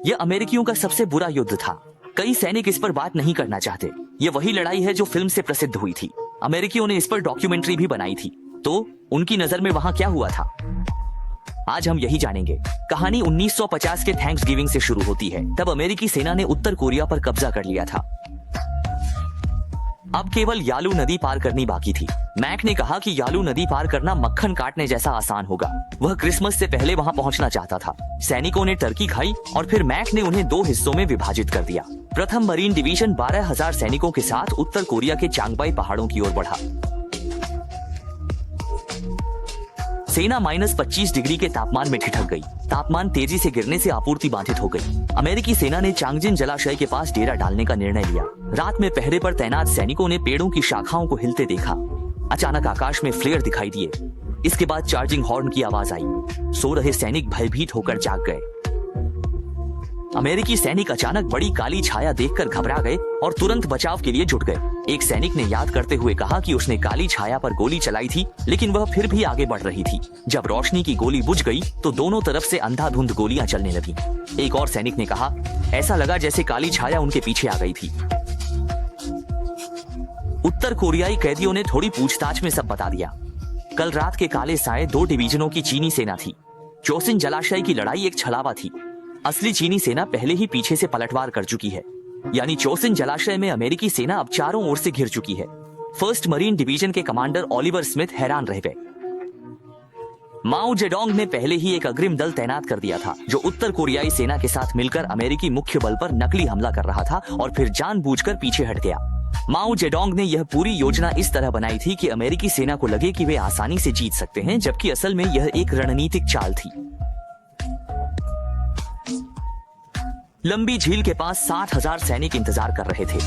यह अमेरिकियों का सबसे बुरा युद्ध था। कई सैनिक इस पर बात नहीं करना चाहते। ये वही लड़ाई है जो फिल्म से प्रसिद्ध हुई थी। अमेरिकियों ने इस पर डॉक्यूमेंट्री भी बनाई थी। तो उनकी नजर में वहां क्या हुआ था, आज हम यही जानेंगे। कहानी 1950 के थैंक्सगिविंग से शुरू होती है। तब अमेरिकी सेना ने उत्तर कोरिया पर कब्जा कर लिया था। अब केवल यालू नदी पार करनी बाकी थी। मैक ने कहा कि यालू नदी पार करना मक्खन काटने जैसा आसान होगा। वह क्रिसमस से पहले वहां पहुंचना चाहता था। सैनिकों ने टर्की खाई और फिर मैक ने उन्हें 2 हिस्सों में विभाजित कर दिया। प्रथम मरीन डिवीजन 12,000 सैनिकों के साथ उत्तर कोरिया के चांगबाई पहाड़ों की ओर बढ़ा। सेना -25 डिग्री के तापमान में ठिठक गई। तापमान तेजी से गिरने से आपूर्ति बाधित हो गई। अमेरिकी सेना ने चांगजिन जलाशय के पास डेरा डालने का निर्णय लिया। रात में पहरे पर तैनात सैनिकों ने पेड़ों की शाखाओं को हिलते देखा। अचानक आकाश में फ्लेयर दिखाई दिए। इसके बाद चार्जिंग हॉर्न की आवाज आई। सो रहे सैनिक भयभीत होकर जाग गए। अमेरिकी सैनिक अचानक बड़ी काली छाया देखकर घबरा गए और तुरंत बचाव के लिए जुट गए। एक सैनिक ने याद करते हुए कहा कि उसने काली छाया पर गोली चलाई थी, लेकिन वह फिर भी आगे बढ़ रही थी। जब रोशनी की गोली बुझ गई तो दोनों तरफ से अंधाधुंध गोलियां चलने लगी। एक और सैनिक ने कहा, ऐसा लगा जैसे काली छाया उनके पीछे आ गई थी। उत्तर कोरियाई कैदियों ने थोड़ी पूछताछ में सब बता दिया। कल रात के काले साए 2 डिवीजनों की चीनी सेना थी। चोसिन जलाशय की लड़ाई एक छलावा थी। असली चीनी सेना पहले ही पीछे से पलटवार कर चुकी है। यानी चोसिन जलाशय में अमेरिकी सेना अब चारों ओर से घिर चुकी है। फर्स्ट मरीन डिवीजन के कमांडर ओलिवर स्मिथ हैरान रह गए। माओ जेडोंग ने पहले ही एक अग्रिम दल तैनात कर दिया था, जो उत्तर कोरियाई सेना के साथ मिलकर अमेरिकी मुख्य बल पर नकली हमला कर रहा था और फिर जानबूझकर पीछे हट गया। माओ जेडोंग ने यह पूरी योजना इस तरह बनाई थी कि अमेरिकी सेना को लगे कि वे आसानी से जीत सकते हैं, जबकि असल में यह एक रणनीतिक चाल थी। लंबी झील के पास 60,000 सैनिक इंतजार कर रहे थे।